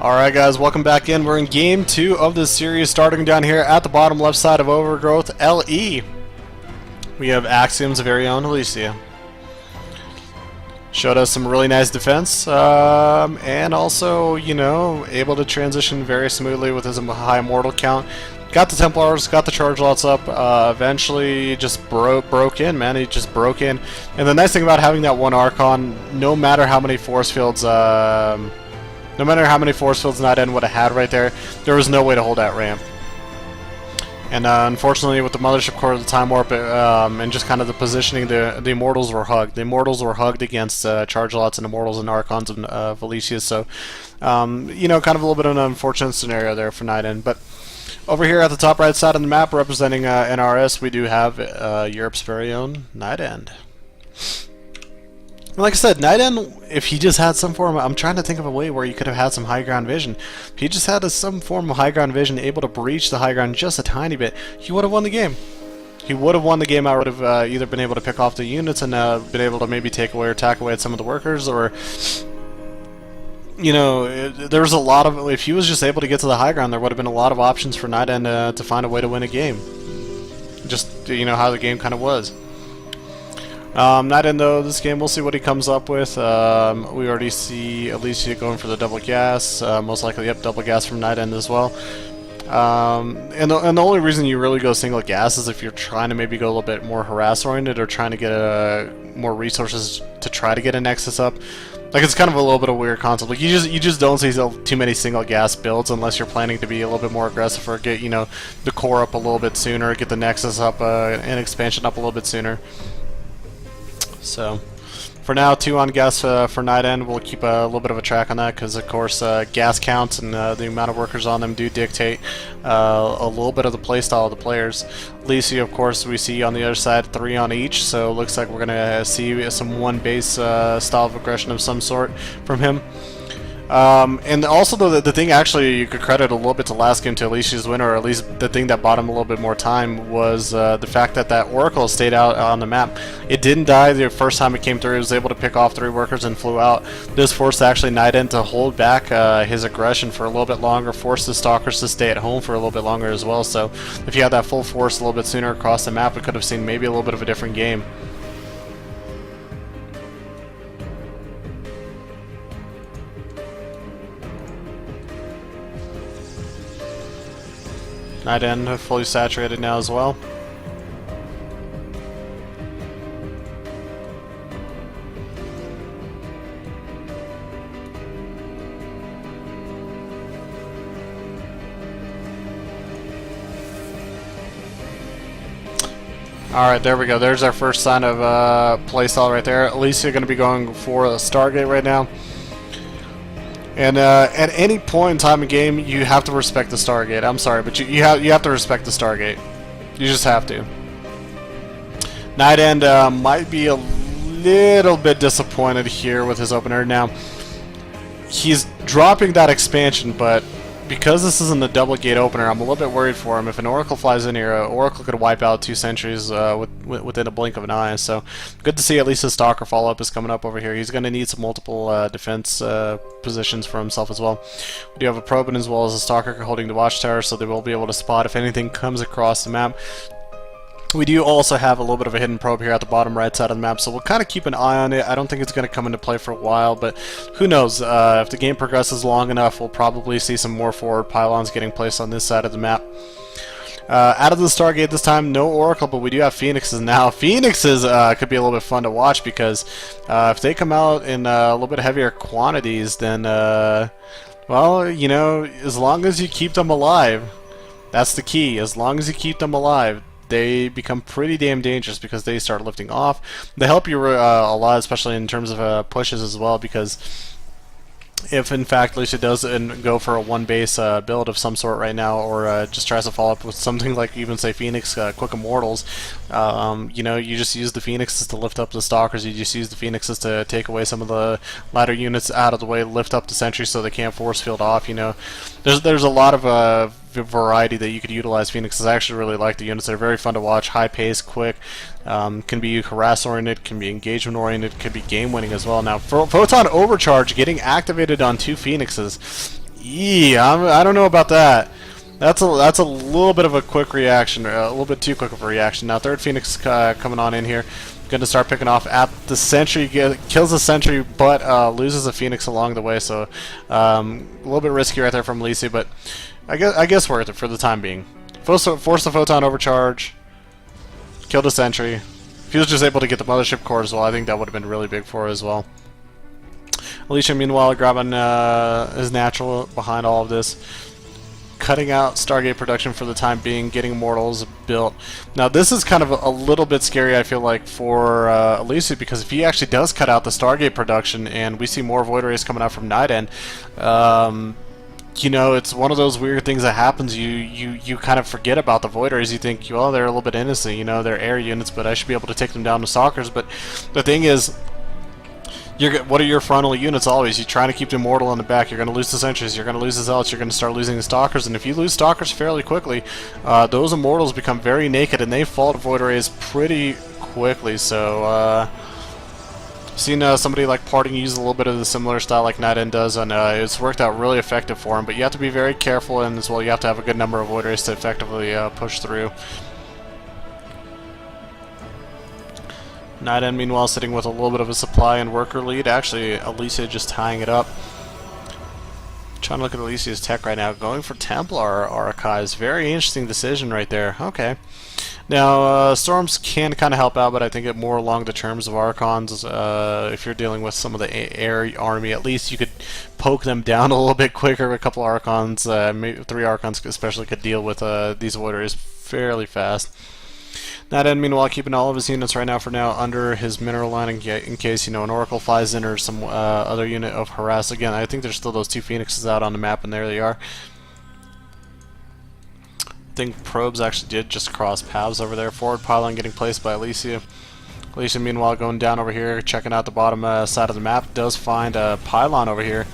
Alright guys, welcome back in. We're in game 2 of this series, starting down here at the bottom left side of Overgrowth LE. We have Axiom's very own Alicia. Showed us some really nice defense, and also, you know, able to transition very smoothly with his high mortal count. Got the Templars, got the charge lots up, eventually just broke in, man. He just broke in. And the nice thing about having that one Archon, no matter how many force fields, NightEnD would have had right there, there was no way to hold that ramp. And unfortunately, with the Mothership Core of the Time Warp, and just kind of the positioning, the Immortals were hugged. The Immortals were hugged against Charge Lots and Immortals and Archons of Alicia, so, you know, kind of a little bit of an unfortunate scenario there for NightEnD. But over here at the top right side of the map, representing NRS, we do have Europe's very own NightEnD. Like I said, NightEnD, if he just had some form, I'm trying to think of a way where he could have had some high ground vision. If he just had some form of high ground vision, able to breach the high ground just a tiny bit, he would have won the game. He would have won the game. I would have either been able to pick off the units and been able to maybe take away or attack away at some of the workers, or, you know, there was a lot of, if he was just able to get to the high ground, there would have been a lot of options for NightEnD to find a way to win a game. Just, you know, how the game kind of was. NightEnD though, this game, we'll see what he comes up with. We already see Alicia going for the double gas, most likely, yep, double gas from NightEnD as well. And the only reason you really go single gas is if you're trying to maybe go a little bit more harass oriented, or trying to get more resources to try to get a Nexus up. Like, it's kind of a little bit of a weird concept. Like, you just don't see too many single gas builds unless you're planning to be a little bit more aggressive, or get, you know, the core up a little bit sooner, get the Nexus up, and expansion up a little bit sooner. So, for now, 2 on gas for NightEnD. We'll keep a little bit of a track on that, because of course gas counts and the amount of workers on them do dictate a little bit of the playstyle of the players. Alicia, of course, we see on the other side 3 on each, so it looks like we're going to see some one base style of aggression of some sort from him. And also, the thing actually you could credit a little bit to last game to Alicia's win, or at least the thing that bought him a little bit more time, was the fact that that Oracle stayed out on the map. It didn't die the first time it came through. It was able to pick off 3 workers and flew out. This forced actually NightEnD to hold back his aggression for a little bit longer, forced the Stalkers to stay at home for a little bit longer as well. So if you had that full force a little bit sooner across the map, we could have seen maybe a little bit of a different game. NightEnD fully saturated now as well. Alright, there we go. There's our first sign of playstyle right there. Alicia going to be going for a Stargate right now. And at any point in time in game, you have to respect the Stargate. I'm sorry, but you have to respect the Stargate. You just have to. NightEnD might be a little bit disappointed here with his opener. Now, he's dropping that expansion, but because this isn't a double gate opener, I'm a little bit worried for him. If an Oracle flies in here, Oracle could wipe out 2 sentries within a blink of an eye. So good to see at least his Stalker follow-up is coming up over here. He's going to need some multiple defense positions for himself as well. We do have a Probe as well as a Stalker holding the Watchtower, so they will be able to spot if anything comes across the map. We do also have a little bit of a hidden probe here at the bottom right side of the map, so we'll kind of keep an eye on it. I don't think it's going to come into play for a while, but who knows? If the game progresses long enough, we'll probably see some more forward pylons getting placed on this side of the map. Out of the Stargate this time, no Oracle, but we do have Phoenixes now. Phoenixes could be a little bit fun to watch, because if they come out in a little bit heavier quantities, then, well, you know, as long as you keep them alive, that's the key. As long as you keep them alive, they become pretty damn dangerous, because they start lifting off. They help you a lot, especially in terms of pushes as well, because if in fact Alicia does go for a one base build of some sort right now, or just tries to follow up with something like even say Phoenix Quick Immortals, you know, you just use the Phoenixes to lift up the Stalkers, you just use the Phoenixes to take away some of the ladder units out of the way, lift up the sentries so they can't force field off. You know, there's a lot of variety that you could utilize Phoenixes. I actually really like the units. They're very fun to watch, high pace, quick, can be harass oriented, can be engagement oriented, can be game winning as well. Now Photon Overcharge getting activated on 2 Phoenixes I don't know about that. That's a little bit of a quick reaction, a little bit too quick of a reaction. Now third Phoenix coming on in here, going to start picking off at the Sentry, kills the Sentry, but loses a Phoenix along the way. So a little bit risky right there from Alicia, but I guess worth it for the time being. Force the Photon overcharge, killed a Sentry. If he was just able to get the Mothership Core as well, I think that would have been really big for her as well. Alicia, meanwhile, grabbing his natural behind all of this. Cutting out Stargate production for the time being, getting Immortals built. Now this is kind of a little bit scary, I feel like, for Alicia, because if he actually does cut out the Stargate production and we see more Void Rays coming out from NightEnd, you know, it's one of those weird things that happens. You kind of forget about the Void Rays. You think, well, they're a little bit innocent, you know, they're air units, but I should be able to take them down to Stalkers. But the thing is, what are your frontal units always? You're trying to keep the Immortal in the back. You're going to lose the Sentries. You're going to lose the Zealots. You're going to start losing the Stalkers. And if you lose Stalkers fairly quickly, those Immortals become very naked, and they fall to Void Rays pretty quickly. So, seen somebody like Parting use a little bit of the similar style like NightEnd does, and it's worked out really effective for him. But you have to be very careful, and as well, you have to have a good number of Void Rays to effectively push through. NightEnd, meanwhile, sitting with a little bit of a supply and worker lead. Actually, Alicia just tying it up. Trying to look at Alicia's tech right now. Going for Templar Archives. Very interesting decision right there. Okay. Now, Storms can kind of help out, but I think it more along the terms of Archons. If you're dealing with some of the air army, at least you could poke them down a little bit quicker. A couple Archons, maybe 3 Archons especially, could deal with these Void Rays fairly fast. NightEnd, meanwhile, keeping all of his units right now under his mineral line in case, you know, an Oracle flies in or some other unit of harass. Again, I think there's still those 2 Phoenixes out on the map, and there they are. I think probes actually did just cross paths over there. Forward pylon getting placed by Alicia. Alicia, meanwhile, going down over here, checking out the bottom side of the map. Does find a pylon over here.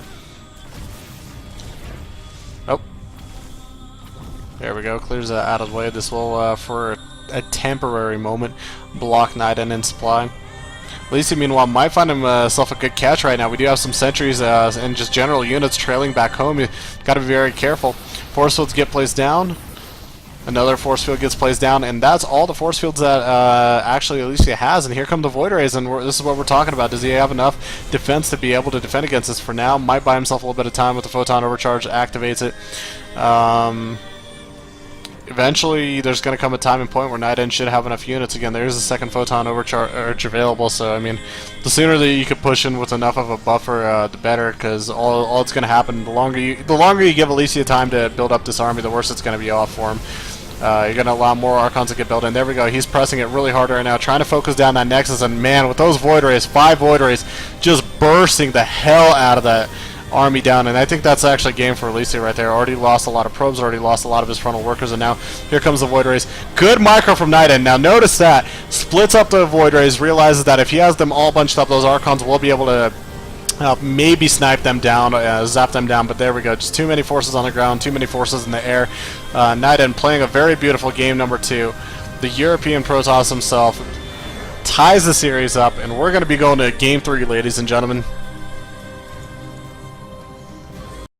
Oh. There we go. Clears that out of the way. This will, for a temporary moment, block NightEnd in supply. Alicia, meanwhile, might find himself a good catch right now. We do have some sentries and just general units trailing back home. You got to be very careful. Force fields get placed down. Another force field gets placed down, and that's all the force fields that actually Alicia has. And here come the Void Rays, and this is what we're talking about. Does he have enough defense to be able to defend against this? For now, might buy himself a little bit of time with the Photon Overcharge. Activates it. Eventually, there's going to come a time and point where NightEnd should have enough units. Again, there's a second Photon Overcharge available, so I mean, the sooner that you can push in with enough of a buffer, the better, because all it's going to happen, the longer you give Alicia time to build up this army, the worse it's going to be off for him. You're going to allow more Archons to get built in. There we go. He's pressing it really hard right now, trying to focus down that Nexus, and man, with those Void Rays, 5 Void Rays, just bursting the hell out of that army down, and I think that's actually game for Alicia right there. Already lost a lot of probes, already lost a lot of his frontal workers, and now here comes the Void Rays. Good micro from NightEnd. Now notice that. Splits up the Void Rays, realizes that if he has them all bunched up, those Archons will be able to maybe snipe them down, zap them down, but there we go. Just too many forces on the ground, too many forces in the air. NightEnd playing a very beautiful game number 2. The European Protoss himself ties the series up, and we're going to be going to game 3, ladies and gentlemen.